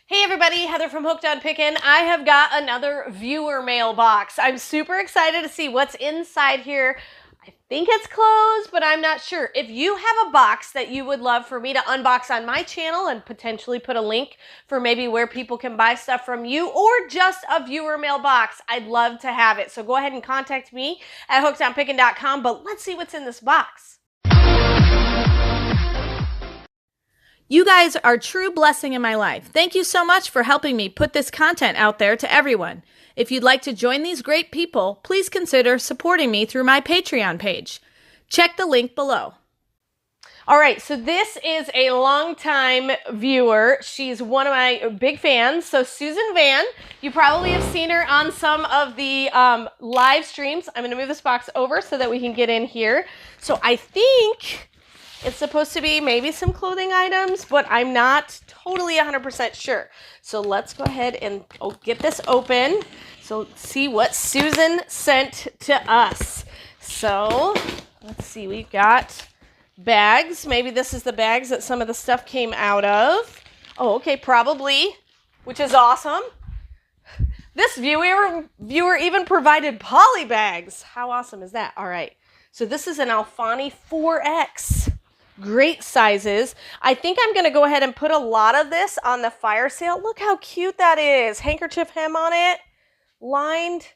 Hey everybody, Heather from Hooked on Pickin. I have got another viewer mailbox. I'm super excited to see what's inside here. I think it's closed, but I'm not sure. If you have a box that you would love for me to unbox on my channel and potentially put a link for maybe where people can buy stuff from you or just a viewer mailbox, I'd love to have it. So go ahead and contact me at hookedonpickin.com, but let's see what's in this box. You guys are a true blessing in my life. Thank you so much for helping me put this content out there to everyone. If you'd like to join these great people, please consider supporting me through my Patreon page. Check the link below. All right, so this is a longtime viewer. She's one of my big fans. So Susan Van, you probably have seen her on some of the live streams. I'm going to move this box over so that we can get in here. So I think it's supposed to be maybe some clothing items, but I'm not totally 100% sure. So let's go ahead and get this open. So let's see what Susan sent to us. So let's see, we've got bags. Maybe this is the bags that some of the stuff came out of. Oh, okay, probably, which is awesome. This viewer even provided poly bags. How awesome is that? All right, so this is an Alfani 4X. Great sizes. I think I'm going to go ahead and put a lot of this on the fire sale. Look how cute that is. Handkerchief hem on it. Lined.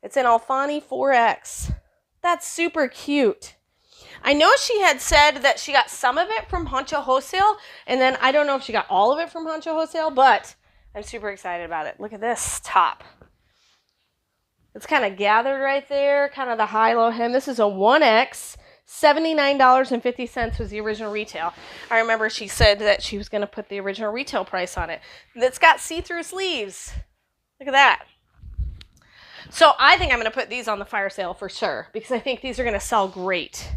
It's an Alfani 4X. That's super cute. I know she had said that she got some of it from Honcho Wholesale, and then I don't know if she got all of it from Honcho Wholesale, but I'm super excited about it. Look at this top. It's kind of gathered right there, kind of the high-low hem. This is a 1X. $79.50 was the original retail. I remember she said that she was going to put the original retail price on it. It's got see-through sleeves. Look at that. So I think I'm going to put these on the fire sale for sure because I think these are going to sell great.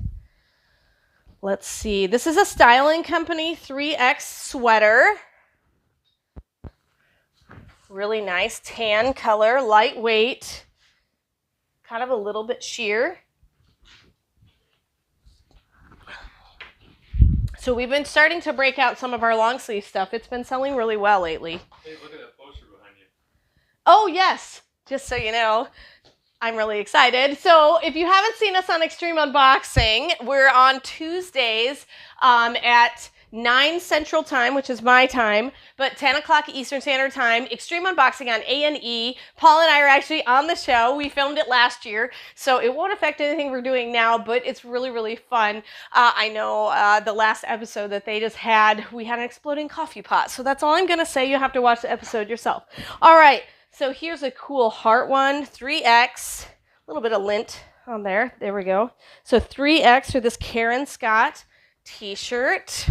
Let's see. This is a Styling Company 3X sweater. Really nice tan color, lightweight, kind of a little bit sheer. So we've been starting to break out some of our long sleeve stuff. It's been selling really well lately. Hey, look at that poster behind you. Oh, yes. Just so you know, I'm really excited. So if you haven't seen us on Extreme Unboxing, we're on Tuesdays at 9 Central Time, which is my time, but 10 o'clock Eastern Standard Time. Extreme Unboxing on A&E. Paul and I are actually on the show. We filmed it last year, so it won't affect anything we're doing now, but it's really, really fun. I know the last episode that they just had, we had an exploding coffee pot, so that's all I'm going to say. You have to watch the episode yourself. All right, so here's a cool heart one, 3X, a little bit of lint on there. There we go. So 3X for this Karen Scott t-shirt.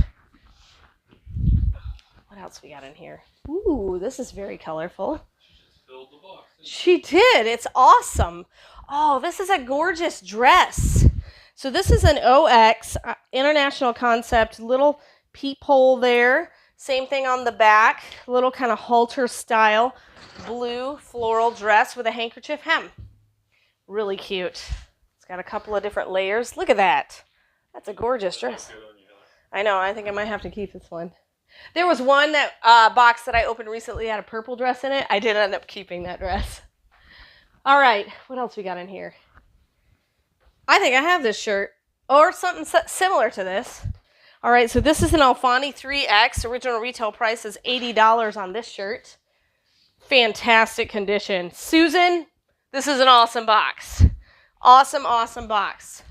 What else we got in here? Ooh, this is very colorful. She filled the box. She did. It's awesome. Oh, this is a gorgeous dress. So this is an OX, international concept, little peephole there. Same thing on the back, little kind of halter style, blue floral dress with a handkerchief hem. Really cute. It's got a couple of different layers. Look at that. That's a gorgeous dress. I know. I think I might have to keep this one. There was one that box that I opened recently had a purple dress in it. I did end up keeping that dress. All right, what else we got in here? I think I have this shirt or something similar to this. All right, so this is an Alfani 3X. Original retail price is $80 on this shirt. Fantastic condition. Susan, this is an awesome box. Awesome, awesome box.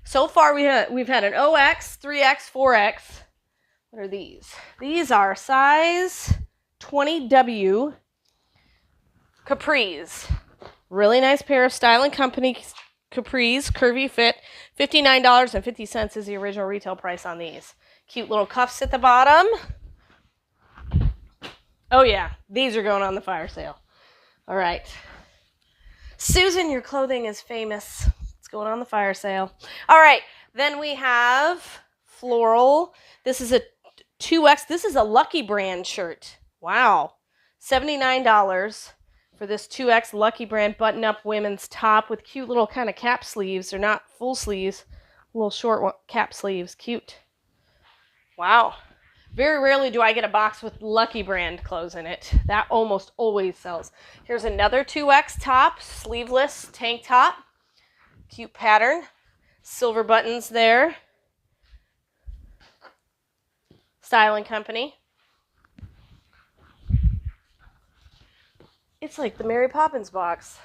So far we've had an OX, 3X, 4X. What are these? These are size 20W capris. Really nice pair of Styling Company capris, curvy fit. $59.50 is the original retail price on these. Cute little cuffs at the bottom. Oh yeah, these are going on the fire sale. All right. Susan, your clothing is famous. It's going on the fire sale. All right, then we have floral. This is a 2X. This is a Lucky Brand shirt. Wow. $79 for this 2X Lucky Brand button-up women's top with cute little kind of cap sleeves. They're not full sleeves. Little short cap sleeves. Cute. Wow. Very rarely do I get a box with Lucky brand clothes in it. That almost always sells. Here's another 2X top, sleeveless tank top. Cute pattern. Silver buttons there. Styling Company. It's like the Mary Poppins box.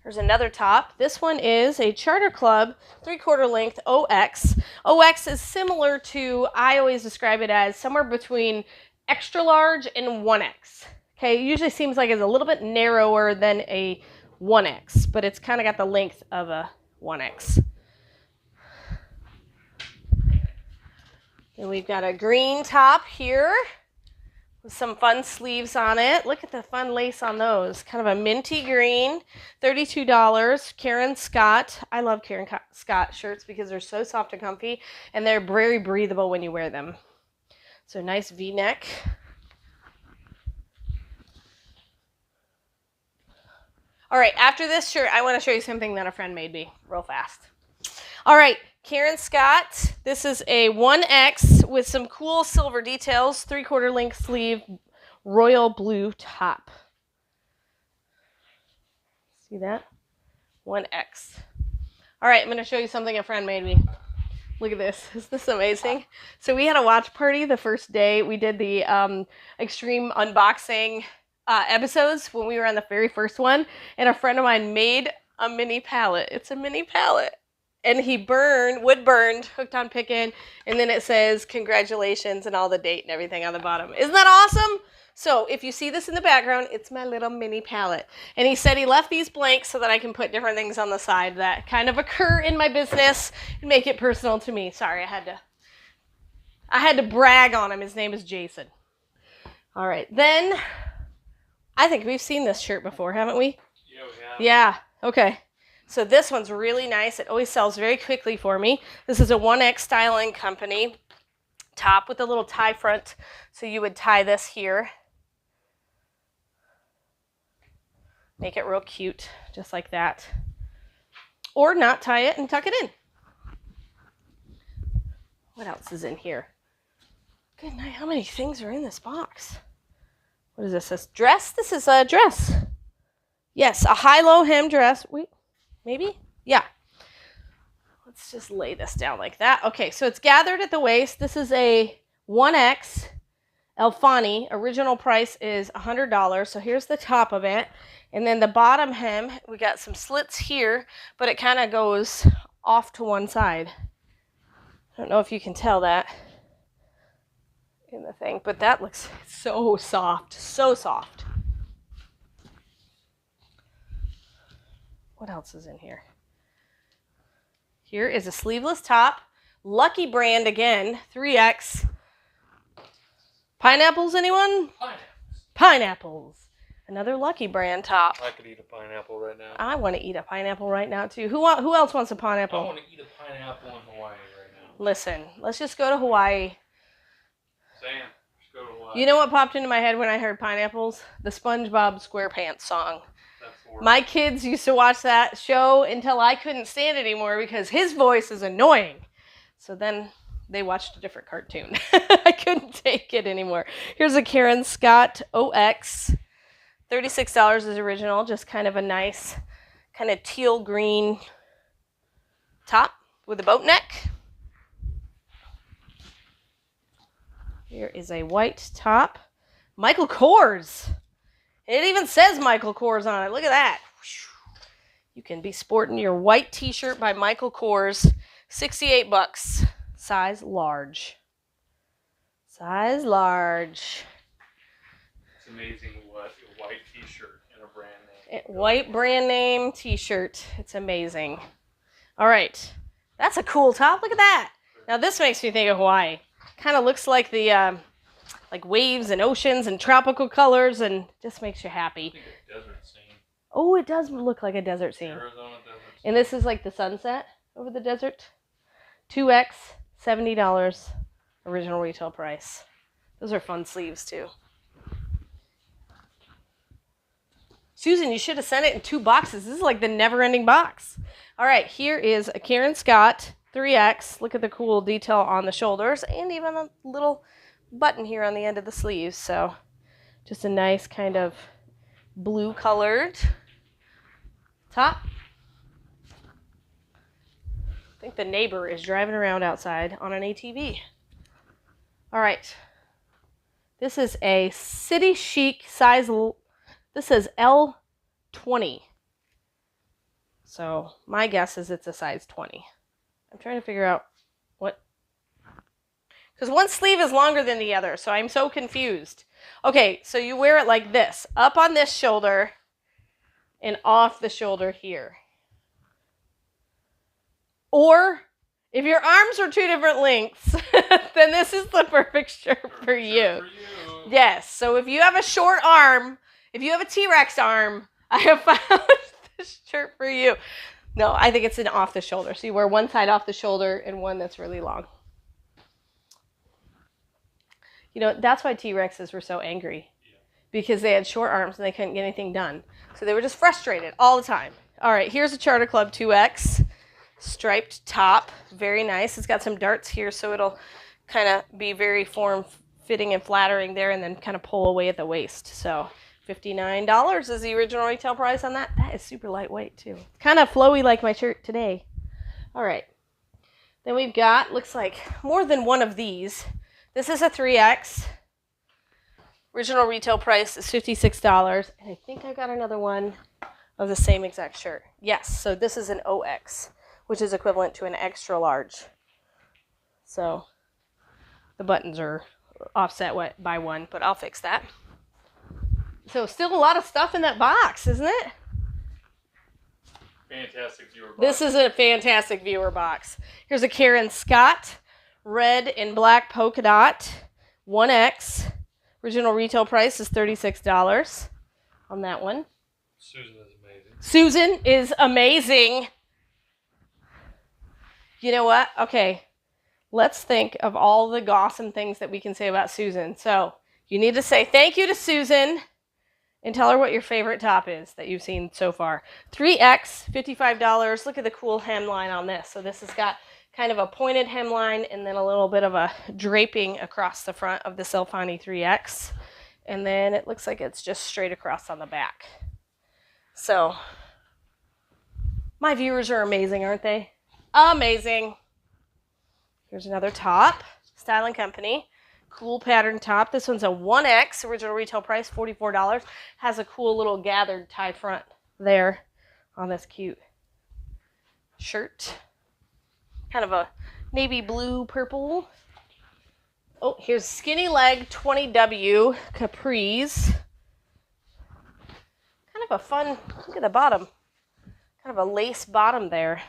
There's another top. This one is a Charter Club 3/4 length OX. OX is similar to, I always describe it as somewhere between extra large and 1X. Okay, it usually seems like it's a little bit narrower than a 1X, but it's kind of got the length of a 1X. And we've got a green top here with some fun sleeves on it. Look at the fun lace on those. Kind of a minty green, $32. Karen Scott. I love Karen Scott shirts because they're so soft and comfy, and they're very breathable when you wear them. So nice V-neck. All right, after this shirt, I want to show you something that a friend made me real fast. All right, Karen Scott. This is a 1X with some cool silver details, 3/4 length sleeve, royal blue top. See that? 1X. All right, I'm going to show you something a friend made me. Look at this. Isn't this amazing? So we had a watch party the first day. We did the extreme unboxing episodes when we were on the very first one, and a friend of mine made a mini pallet. It's a mini pallet. And he wood burned, hooked on Pickin, and then it says congratulations and all the date and everything on the bottom. Isn't that awesome? So if you see this in the background, it's my little mini palette. And he said he left these blank so that I can put different things on the side that kind of occur in my business and make it personal to me. Sorry, I had to brag on him. His name is Jason. All right, then I think we've seen this shirt before, haven't we? Yeah, we have. Yeah, okay. So this one's really nice. It always sells very quickly for me. This is a 1X Styling Company top with a little tie front. So you would tie this here. Make it real cute, just like that. Or not tie it and tuck it in. What else is in here? Good night. How many things are in this box? What is this? This dress? This is a dress. Yes, a high-low hem dress. Wait. Maybe? Yeah. Let's just lay this down like that. Okay, so it's gathered at the waist. This is a 1X Alfani. Original price is $100. So here's the top of it. And then the bottom hem, we got some slits here, but it kind of goes off to one side. I don't know if you can tell that in the thing, but that looks so soft, so soft. What else is in here? Here is a sleeveless top. Lucky brand again, 3X. Pineapples, anyone? Pineapples. Another Lucky brand top. I could eat a pineapple right now. I want to eat a pineapple right now, too. Who else wants a pineapple? I want to eat a pineapple in Hawaii right now. Listen, let's just go to Hawaii. Sam, let's go to Hawaii. You know what popped into my head when I heard pineapples? The SpongeBob SquarePants song. That's My kids used to watch that show until I couldn't stand it anymore because his voice is annoying. So then they watched a different cartoon. I couldn't take it anymore. Here's a Karen Scott OX. $36 is original. Just kind of a nice kind of teal green top with a boat neck. Here is a white top. Michael Kors. It even says Michael Kors on it. Look at that. You can be sporting your white t-shirt by Michael Kors. $68. Size large. Size large. It's amazing what a white t-shirt and a brand name. White brand name t-shirt. It's amazing. All right. That's a cool top. Look at that. Now this makes me think of Hawaii. Kind of looks like the like waves and oceans and tropical colors, and just makes you happy. I think a desert scene. Oh, it does look like a desert scene. Arizona desert scene. And this is like the sunset over the desert. 2X, $70. Original retail price. Those are fun sleeves too. Susan, you should have sent it in 2 boxes. This is like the never-ending box. All right, here is a Karen Scott 3X. Look at the cool detail on the shoulders and even a little button here on the end of the sleeves. So just a nice kind of blue colored top. I think the neighbor is driving around outside on an ATV. All right. This is a city chic size. This is L20. So my guess is it's a size 20. I'm trying to figure out what. Because one sleeve is longer than the other, so I'm so confused. Okay, so you wear it like this. Up on this shoulder and off the shoulder here. Or if your arms are two different lengths, then this is the perfect shirt for you. Yes, so if you have a short arm, if you have a T-Rex arm, I have found this shirt for you. No, I think it's an off the shoulder. So you wear one side off the shoulder and one that's really long. You know, that's why T-Rexes were so angry. Because they had short arms and they couldn't get anything done. So they were just frustrated all the time. All right, here's a Charter Club 2X. Striped top. Very nice. It's got some darts here, so it'll kind of be very form-fitting and flattering there and then kind of pull away at the waist. So $59 is the original retail price on that. That is super lightweight, too. Kind of flowy like my shirt today. All right. Then we've got, looks like, more than one of these. This is a 3X. Original retail price is $56. And I think I got another one of the same exact shirt. Yes, so this is an OX, which is equivalent to an extra large. So the buttons are offset by one, but I'll fix that. So still a lot of stuff in that box, isn't it? Fantastic viewer box. This is a fantastic viewer box. Here's a Karen Scott, red and black polka dot, 1X. Original retail price is $36 on that one. Susan is amazing. Susan is amazing. You know what? Okay, let's think of all the awesome things that we can say about Susan. So you need to say thank you to Susan and tell her what your favorite top is that you've seen so far. 3X, $55. Look at the cool hemline on this. So this has got kind of a pointed hemline and then a little bit of a draping across the front of the Selfani 3X. And then it looks like it's just straight across on the back. So my viewers are amazing, aren't they? Amazing. Here's another top. Style & Company. Cool pattern top. This one's a 1X. Original retail price, $44. Has a cool little gathered tie front there on this cute shirt. Kind of a navy blue purple. Oh, here's skinny leg 20W capris. Kind of a fun, look at the bottom. Kind of a lace bottom there.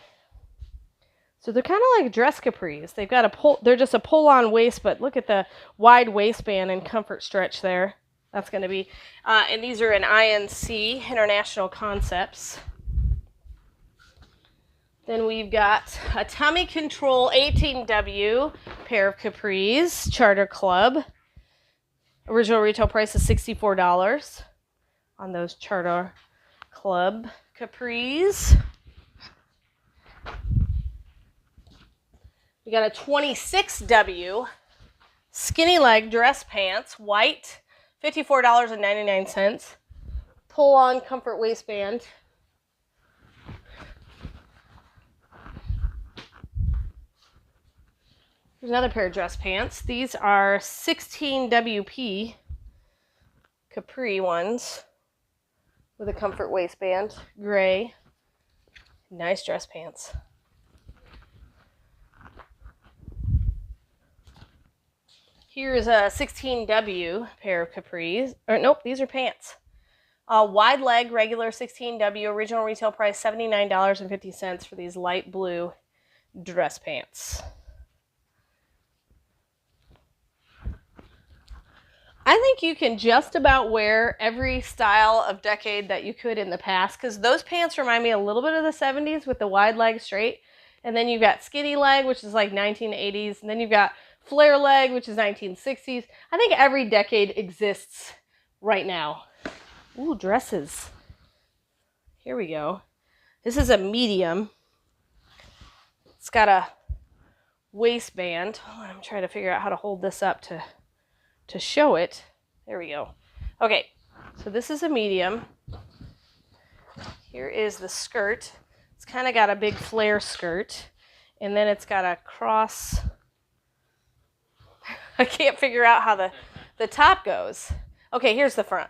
So they're kind of like dress capris. They've got a pull, they're just a pull-on waist, but look at the wide waistband and comfort stretch there. That's going to be, and these are an INC, International Concepts. Then we've got a Tummy Control 18W pair of capris, Charter Club. Original retail price is $64 on those Charter Club capris. We got a 26W skinny leg dress pants, white, $54.99. Pull-on comfort waistband. Here's another pair of dress pants. These are 16WP capri ones with a comfort waistband, gray. Nice dress pants. Here's a 16W pair of capris. Or nope, these are pants. Wide leg, regular 16W, original retail price $79.50 for these light blue dress pants. I think you can just about wear every style of decade that you could in the past, because those pants remind me a little bit of the 70s with the wide leg straight. And then you've got skinny leg, which is like 1980s. And then you've got flare leg, which is 1960s. I think every decade exists right now. Ooh, dresses. Here we go. This is a medium. It's got a waistband. Oh, I'm trying to figure out how to hold this up to to show it. There we go. Okay, so this is a medium. Here is the skirt. It's kind of got a big flare skirt, and then it's got a cross. I can't figure out how the top goes. Okay, here's the front.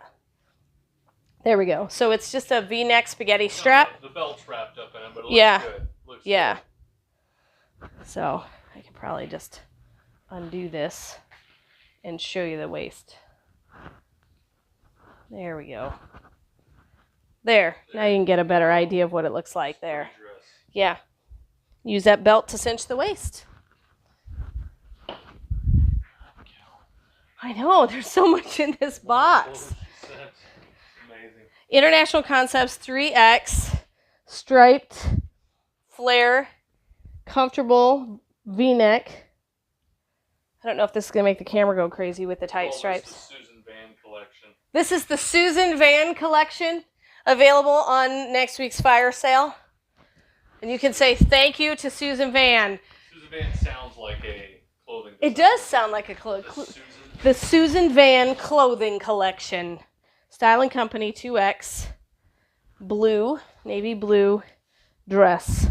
There we go. So it's just a V-neck spaghetti strap. No, the belt's wrapped up in it, but it Yeah. looks good. Looks Yeah. good. So I could probably just undo this and show you the waist. There we go. There. Now you can get a better idea of what it looks like there. Pretty dress. Yeah. Use that belt to cinch the waist. I know, there's so much in this box. Amazing. International Concepts 3X, striped, flare, comfortable V-neck. I don't know if this is going to make the camera go crazy with the tight stripes. This is the Susan Van collection. This is the Susan Van collection, available on next week's fire sale. And you can say thank you to Susan Van. Susan Van sounds like a clothing It does sound like a the Susan Van clothing collection. Styling Company 2X, blue, navy blue dress.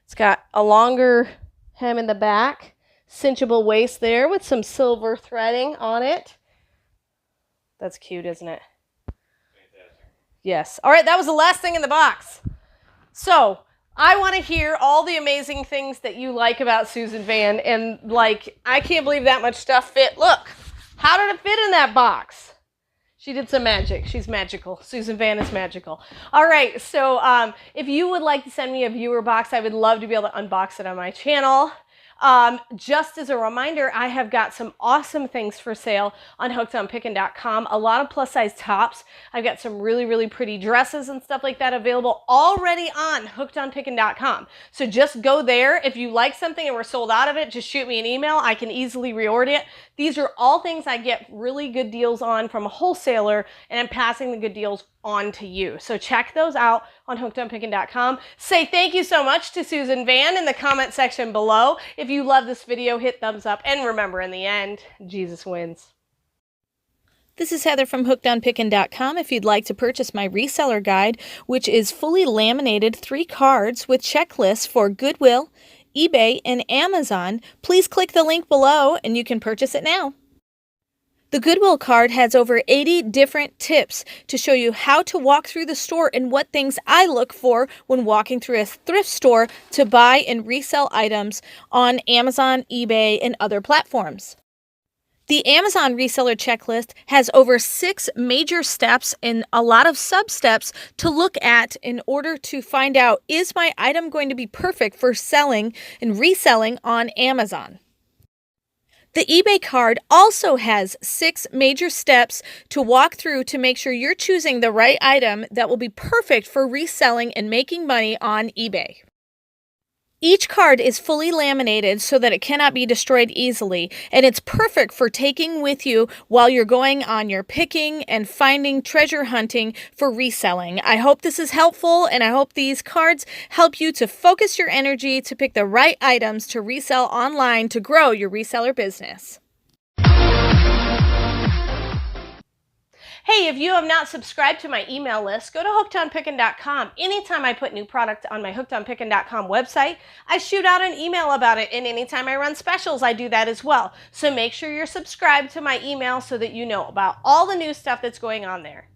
It's got a longer hem in the back, cinchable waist there with some silver threading on it. That's cute, isn't it? Fantastic. Yes. All right, that was the last thing in the box. So I want to hear all the amazing things that you like about Susan Van. And like, I can't believe that much stuff fit. Look, how did it fit in that box? She did some magic. She's magical. Susan Van is magical. All right, so if you would like to send me a viewer box, I would love to be able to unbox it on my channel. Just as a reminder, I have got some awesome things for sale on hookedonpickin.com. A lot of plus size tops. I've got some really, really pretty dresses and stuff like that available already on hookedonpickin.com. So just go there. If you like something and we're sold out of it, just shoot me an email. I can easily reorder it. These are all things I get really good deals on from a wholesaler, and I'm passing the good deals on to you. So check those out on hookedonpickin.com. Say thank you so much to Susan Van in the comment section below. If you love this video, hit thumbs up, and remember, in the end, Jesus wins. This is Heather from hookedonpickin.com. If you'd like to purchase my reseller guide, which is fully laminated 3 cards with checklists for Goodwill, eBay, and Amazon, please click the link below and you can purchase it now. The Goodwill card has over 80 different tips to show you how to walk through the store and what things I look for when walking through a thrift store to buy and resell items on Amazon, eBay, and other platforms. The Amazon reseller checklist has over 6 major steps and a lot of sub-steps to look at in order to find out, is my item going to be perfect for selling and reselling on Amazon? The eBay card also has 6 major steps to walk through to make sure you're choosing the right item that will be perfect for reselling and making money on eBay. Each card is fully laminated so that it cannot be destroyed easily, and it's perfect for taking with you while you're going on your picking and finding treasure hunting for reselling. I hope this is helpful, and I hope these cards help you to focus your energy to pick the right items to resell online to grow your reseller business. Hey, if you have not subscribed to my email list, go to hookedonpickin.com. Anytime I put new product on my hookedonpickin.com website, I shoot out an email about it, and anytime I run specials, I do that as well. So make sure you're subscribed to my email so that you know about all the new stuff that's going on there.